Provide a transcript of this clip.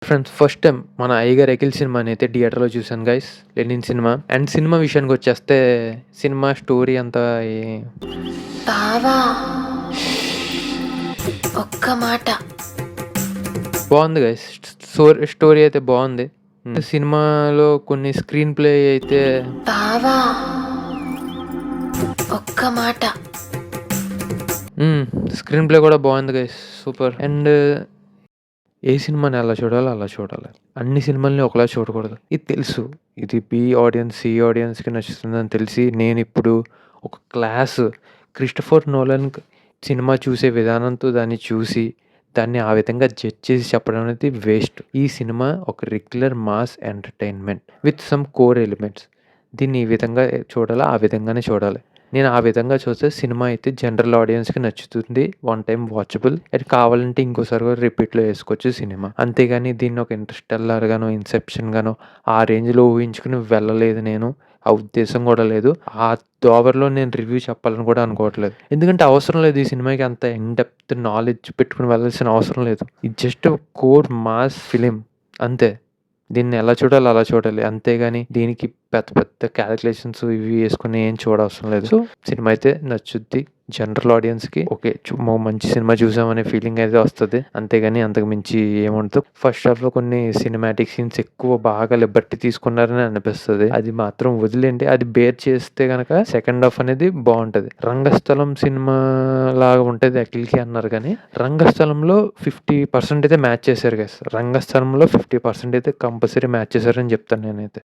Friends first time మన అయ్యగారు 'అఖిల్' సినిమానైతే థియేటర్‌లో చూసాను guys. 'Lenin' cinema. And cinema విషయానికొచ్చేస్తే సినిమా స్టోరీ అంతా బావా ఒక్క మాట బావుంది గైస్. స్టోరీ అయితే బావుంది. సినిమాలో కొన్ని స్క్రీన్ ప్లే అయితే బావా ఒక్క మాట స్క్రీన్ ప్లే కూడా బావుంది గైస్. సూపర్. అండ్ ఏ సినిమాని ఎలా చూడాలో అలా చూడాలి. అన్ని సినిమాల్ని ఒకలా చూడకూడదు. ఇది తెలుసు. ఇది బి ఆడియన్స్, సి ఆడియన్స్‌కి నచ్చుతుందని తెలిసి నేనిప్పుడు ఒక క్లాస్ క్రిస్టోఫర్ నోలన్ సినిమా చూసే విధానంతో దాన్ని చూసి, దాన్ని ఆ విధంగా జడ్జ్ చేసి చెప్పడం అనేది వేస్ట్. ఈ సినిమా ఒక regular mass entertainment with some core elements. దీన్ని ఈ విధంగా చూడాలా, ఆ విధంగానే చూడాలి. నేను ఆ విధంగా చూస్తే సినిమా అయితే జనరల్ ఆడియన్స్‌కి నచ్చుతుంది. One time watchable. అది కావాలంటే ఇంకోసారి కూడా రిపీట్‌లో ఏసుకోవచ్చు సినిమా. అంతేగాని దీన్ని ఒక ఇంటర్‌స్టెల్లార్ గానో, ఇన్సెప్షన్ గానో ఆ రేంజ్‌లో ఊహించుకుని వెళ్ళలేదు నేను. ఆ ఉద్దేశం కూడా లేదు. ఆ దోవలో నేను రివ్యూ చెప్పాలని కూడా అనుకోవట్లేదు. ఎందుకంటే అవసరం లేదు ఈ సినిమాకి అంత ఇన్ డెప్త్ నాలెడ్జ్ పెట్టుకొని వెళ్ళాల్సిన అవసరం లేదు. ఇది జస్ట్ కోర్ మాస్ ఫిల్మ్ అంతే. దీన్ని ఎలా చూడాలో అలా చూడాలి. అంతేగాని దీనికి పెద్ద పెద్ద కాలిక్యులేషన్స్ ఇవి యేసుకొని ఏం చూడవసరం లేదు. సో, సినిమా అయితే నచ్చుద్ది. జనరల్ ఆడియన్స్‌కి ఓకే. మంచి సినిమా చూసామనే ఫీలింగ్ అయితే వస్తది. అంతేగాని అంతకు మించి ఏముండదు. ఫస్ట్ హాఫ్‌లో కొన్ని సినిమాటిక్ సీన్స్ ఎక్కువ బాగా లిబర్టీ తీసుకున్నారని అనిపిస్తది. అది మాత్రం వదిలేయండి. అది బేర్ చేస్తే గనక సెకండ్ హాఫ్ అనేది బావుంటది. 'రంగస్థలం' సినిమా లాగా ఉంటది 'అఖిల్‌కి' అన్నారు గానీ, 'రంగస్థలంలో' 50% అయితే మ్యాచ్ చేశారు గైస్. 'రంగస్థలంలో' 50% అయితే కంపల్సరీ మ్యాచ్ చేశారని చెప్తాను నేనైతే.